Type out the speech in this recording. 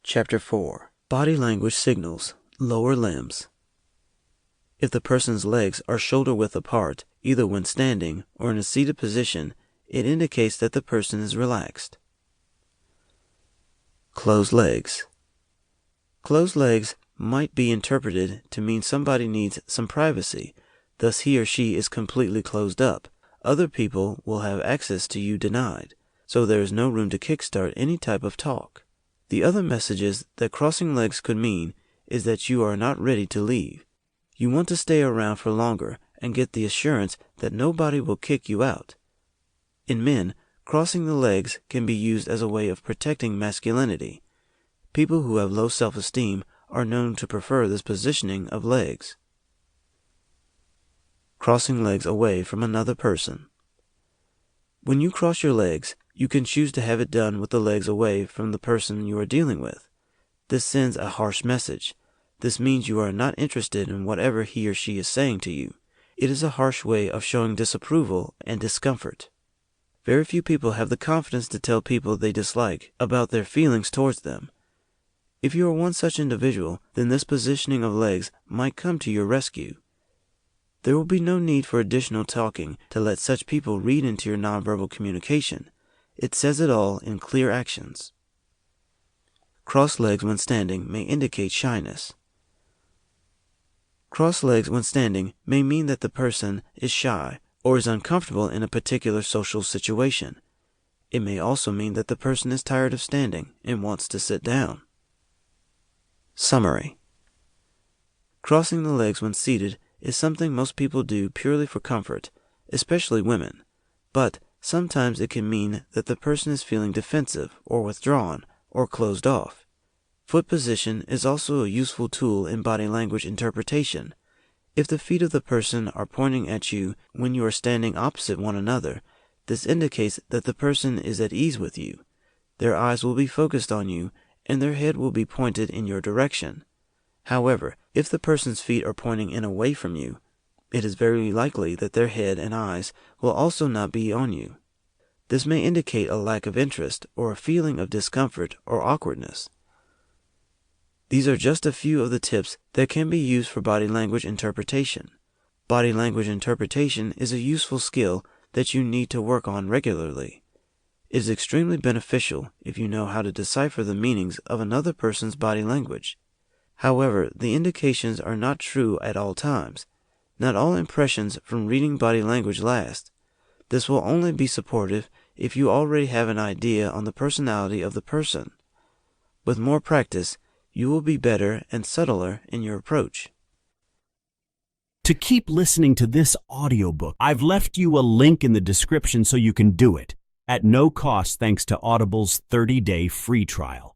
Chapter 4. Body Language Signals, Lower Limbs. If the person's legs are shoulder-width apart, either when standing or in a seated position, it indicates that the person is relaxed. Closed legs. Closed legs might be interpreted to mean somebody needs some privacy, thus he or she is completely closed up. Other people will have access to you denied, so there is no room to kickstart any type of talk. The other messages that crossing legs could mean is that you are not ready to leave. You want to stay around for longer and get the assurance that nobody will kick you out. In men, crossing the legs can be used as a way of protecting masculinity. People who have low self-esteem are known to prefer this positioning of legs. Crossing legs away from another person. When you cross your legs, you can choose to have it done with the legs away from the person you are dealing with. This sends a harsh message. This means you are not interested in whatever he or she is saying to you. It is a harsh way of showing disapproval and discomfort. Very few people have the confidence to tell people they dislike about their feelings towards them. If you are one such individual, then this positioning of legs might come to your rescue. There will be no need for additional talking to let such people read into your nonverbal communication. It says it all in clear actions. Crossed legs when standing may indicate shyness. Crossed legs when standing may mean that the person is shy or is uncomfortable in a particular social situation. It may also mean that the person is tired of standing and wants to sit down. Summary. Crossing the legs when seated is something most people do purely for comfort, especially women, but sometimes it can mean that the person is feeling defensive or withdrawn or closed off. Foot position is also a useful tool in body language interpretation. If the feet of the person are pointing at you when you are standing opposite one another, this indicates that the person is at ease with you. Their eyes will be focused on you and their head will be pointed in your direction. However, if the person's feet are pointing in away from you, it is very likely that their head and eyes will also not be on you. This may indicate a lack of interest or a feeling of discomfort or awkwardness. These are just a few of the tips that can be used for body language interpretation. Body language interpretation is a useful skill that you need to work on regularly. It is extremely beneficial if you know how to decipher the meanings of another person's body language. However, the indications are not true at all times. Not all impressions from reading body language last. This will only be supportive if you already have an idea on the personality of the person. With more practice, you will be better and subtler in your approach. To keep listening to this audiobook, I've left you a link in the description so you can do it, at no cost thanks to Audible's 30-day free trial.